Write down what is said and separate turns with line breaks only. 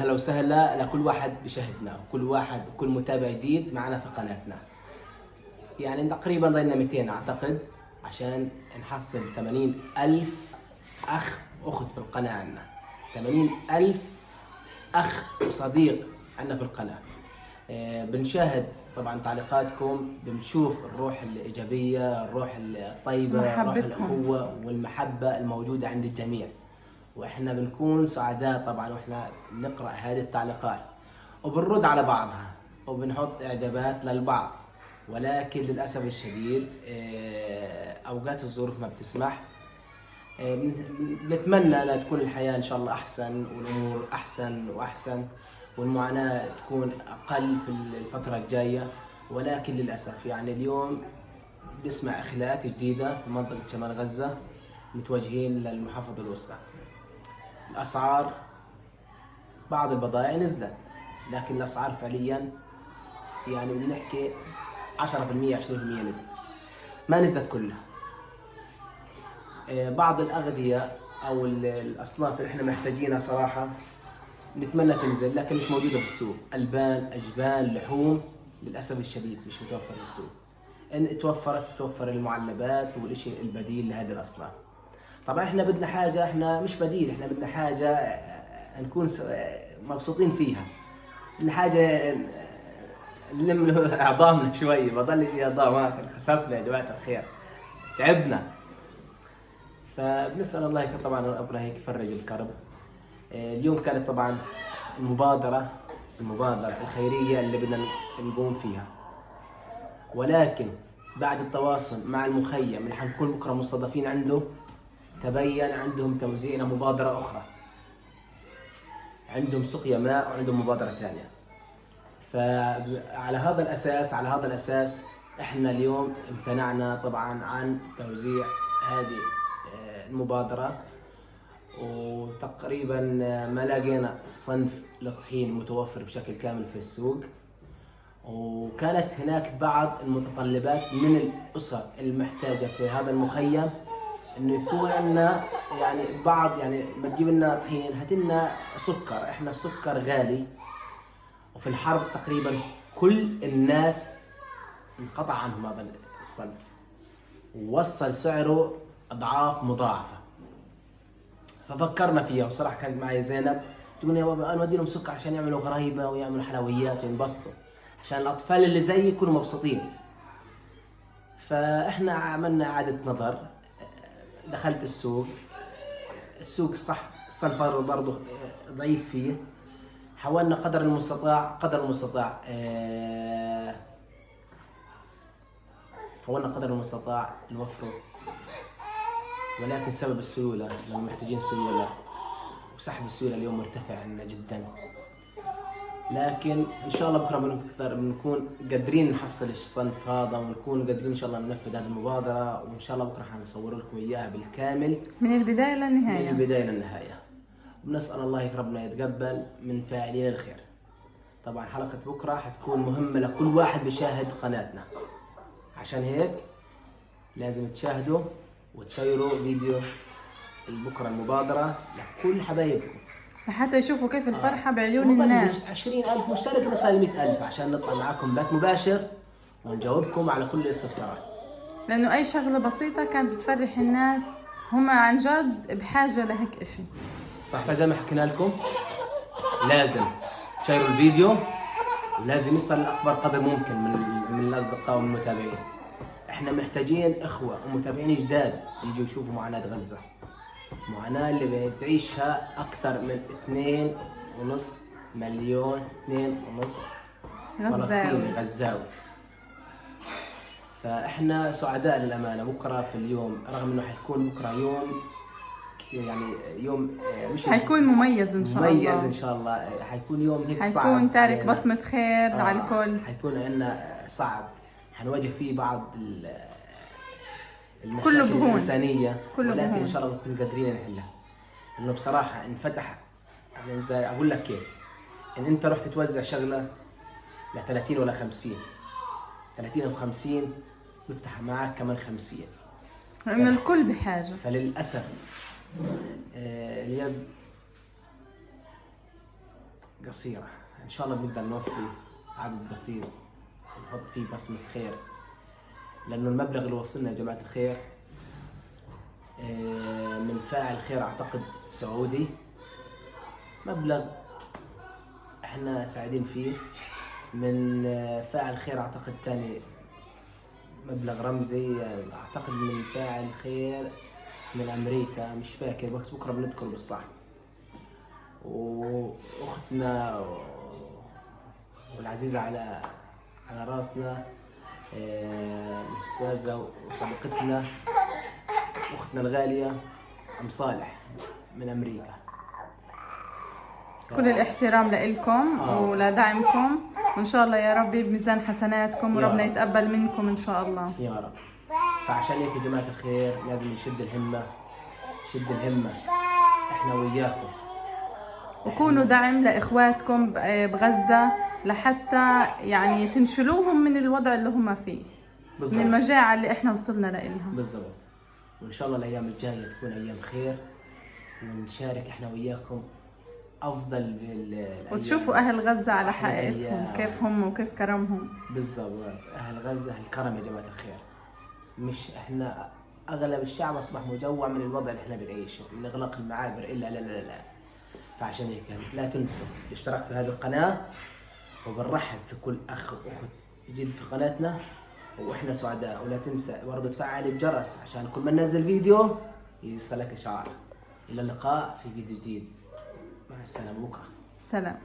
اهلا وسهلا لكل واحد بشاهدنا وكل واحد وكل متابع جديد معنا في قناتنا. يعني تقريبا ضلنا 200 اعتقد عشان نحصل 80,000 اخ واخت في القناة عنا. 80,000 اخ وصديق عنا في القناة. بنشاهد طبعا تعليقاتكم، بنشوف الروح الايجابية، الروح الطيبة، روح الاخوة والمحبة الموجودة عند الجميع، واحنا بنكون سعداء طبعا واحنا نقرا هذه التعليقات وبنرد على بعضها وبنحط اعجابات للبعض. ولكن للاسف الشديد اوقات الظروف ما بتسمح. بنتمنى لا تكون الحياه ان شاء الله احسن والامور احسن واحسن والمعاناه تكون اقل في الفتره الجايه، ولكن للاسف يعني اليوم بنسمع اخلاءات جديده في منطقه شمال غزه متوجهين للمحافظه الوسطى. الأسعار بعض البضائع نزلت، لكن الأسعار فعليا يعني بنحكي 10% 20% نزلت، ما نزلت كلها. بعض الأغذية أو الأصناف اللي احنا محتاجينها صراحة نتمنى تنزل لكن مش موجودة في السوق. ألبان، أجبان، لحوم للأسف الشديد مش متوفر في السوق. إن توفرت تتوفر المعلبات والإشي البديل لهذه الأصناف. طبعا احنا بدنا حاجة، احنا مش بديل، احنا بدنا حاجة نكون مبسوطين فيها. بدنا حاجة نلم اعضامنا شوي، بضل يجي اعضاء خسفنا يا جماعة الخير، تعبنا. فبنسأل الله طبعا ربنا هيك يفرج الكرب. اليوم كانت طبعا المبادرة الخيرية اللي بدنا نقوم فيها، ولكن بعد التواصل مع المخيم اللي حنكون بكرة مستضافين عنده تبين عندهم توزيع لمبادرة أخرى، عندهم سقيا ماء وعندهم مبادرة ثانية. فعلى هذا الأساس إحنا اليوم امتنعنا طبعا عن توزيع هذه المبادرة، وتقريبا ما لقينا الصنف للطحين متوفر بشكل كامل في السوق. وكانت هناك بعض المتطلبات من الأسر المحتاجة في هذا المخيم انه يكون لنا يعني بعض، يعني ما تجيب لنا طحين هات لنا سكر. احنا السكر غالي وفي الحرب تقريبا كل الناس انقطع عنهم هذا الصنف ووصل سعره اضعاف مضاعفه. ففكرنا فيها وصراحه كانت معي زينب تقول لي يا بابا انا بدي لهم سكر عشان يعملوا غرايبه ويعملوا حلويات وينبسطوا عشان الاطفال اللي زيي يكونوا مبسوطين. فاحنا عملنا اعاده نظر، دخلت السوق صح الصنف برضه ضعيف فيه. حاولنا قدر المستطاع نوفره، ولكن سبب السيولة لما محتاجين سيولة وسحب السيولة اليوم مرتفع عندنا جدا. لكن ان شاء الله بكره بنكون قادرين نحصل الصنف هذا ونكون قادرين ان شاء الله ننفذ هذه المبادره، وان شاء الله بكره حنصور لكم اياها بالكامل
من البدايه للنهايه.
وبنسال الله ربنا يتقبل من فاعلين الخير. طبعا حلقه بكره حتكون مهمه لكل واحد بيشاهد قناتنا، عشان هيك لازم تشاهدوا وتشيروا فيديو بكره المبادره لكل حبايبكم
حتى يشوفوا كيف الفرحة بعيون الناس.
20,000 مشترك نصل 100,000 عشان نطلع معاكم بث مباشر ونجاوبكم على كل الاستفسارات،
لأنه أي شغلة بسيطة كانت بتفرح الناس، هم عن جد بحاجة لهيك إشي.
صح. فزي ما حكينا لكم لازم تشيروا الفيديو ولازم يصل لأكبر قدر ممكن من الأصدقاء والمتابعين. احنا محتاجين إخوة ومتابعين جداد يجوا يشوفوا معاناة غزة، معاناة اللي بتعيشها أكثر من 2.5 مليون 2.5 فلسطيني غزاوي. فإحنا سعداء للأمانة بكرة في اليوم، رغم إنه حيكون بكرة يوم مش
حيكون مميز إن شاء الله.
مميز إن شاء الله. حيكون يوم هيك صعب،
حيكون تارك بصمة خير على الكل.
حيكون عندنا صعب، حنواجه فيه بعض المشاكل الإنسانية، ولكن إن شاء الله نكون قادرين نحلها. إنه بصراحة انفتح، يعني زي أقول لك كيف، إن أنت رحت توزع شغلة ل 30 ولا 50، 30 و50 بيفتح معك كمان 50،
لأن الكل بحاجة.
فللأسف اليد قصيرة، إن شاء الله بنقدر نوفي عدد بسيط نحط فيه بصمة خير، لأنه المبلغ اللي وصلنا يا جماعة الخير من فاعل خير أعتقد سعودي، مبلغ احنا سعيدين فيه. من فاعل خير أعتقد تاني مبلغ رمزي، أعتقد من فاعل خير من أمريكا، مش فاكر بس بكرة بنذكر بالصح. وأختنا والعزيزة على راسنا الأستاذة وصديقتنا أختنا الغالية أم صالح من أمريكا.
كل الاحترام لإلكم ولدعمكم، وإن شاء الله يا ربي بميزان حسناتكم وربنا يتقبل منكم إن شاء الله
يا رب. فعشان هيك يا جماعة الخير لازم نشد الهمة، شد الهمة إحنا وياكم،
وكونوا دعم لإخواتكم بغزة لحتى يعني تنشلوهم من الوضع اللي هم فيه،
بالزبط.
من المجاعة اللي إحنا وصلنا لإلها.
بالضبط. وإن شاء الله الأيام الجاية تكون أيام خير، ونشارك إحنا وياكم أفضل الأيام،
وتشوفوا أهل غزة على حقيقتهم كيف هم وكيف كرمهم.
بالضبط. أهل غزة أهل كرم يا جماعة الخير، مش إحنا أغلب الشعب أصبح مجوع من الوضع اللي إحنا بنعيشه، من إغلاق المعابر إلا لا. فعشان هيك لا تنسوا الاشتراك في هذه القناة، وبنرحب في كل أخ وأخت جديد في قناتنا، وإحنا سعداء. ولا تنسى برضه تفعل الجرس عشان كل ما ننزل فيديو يوصلك إشعار. إلى اللقاء في فيديو جديد، مع السلامة، بكرة
سلام.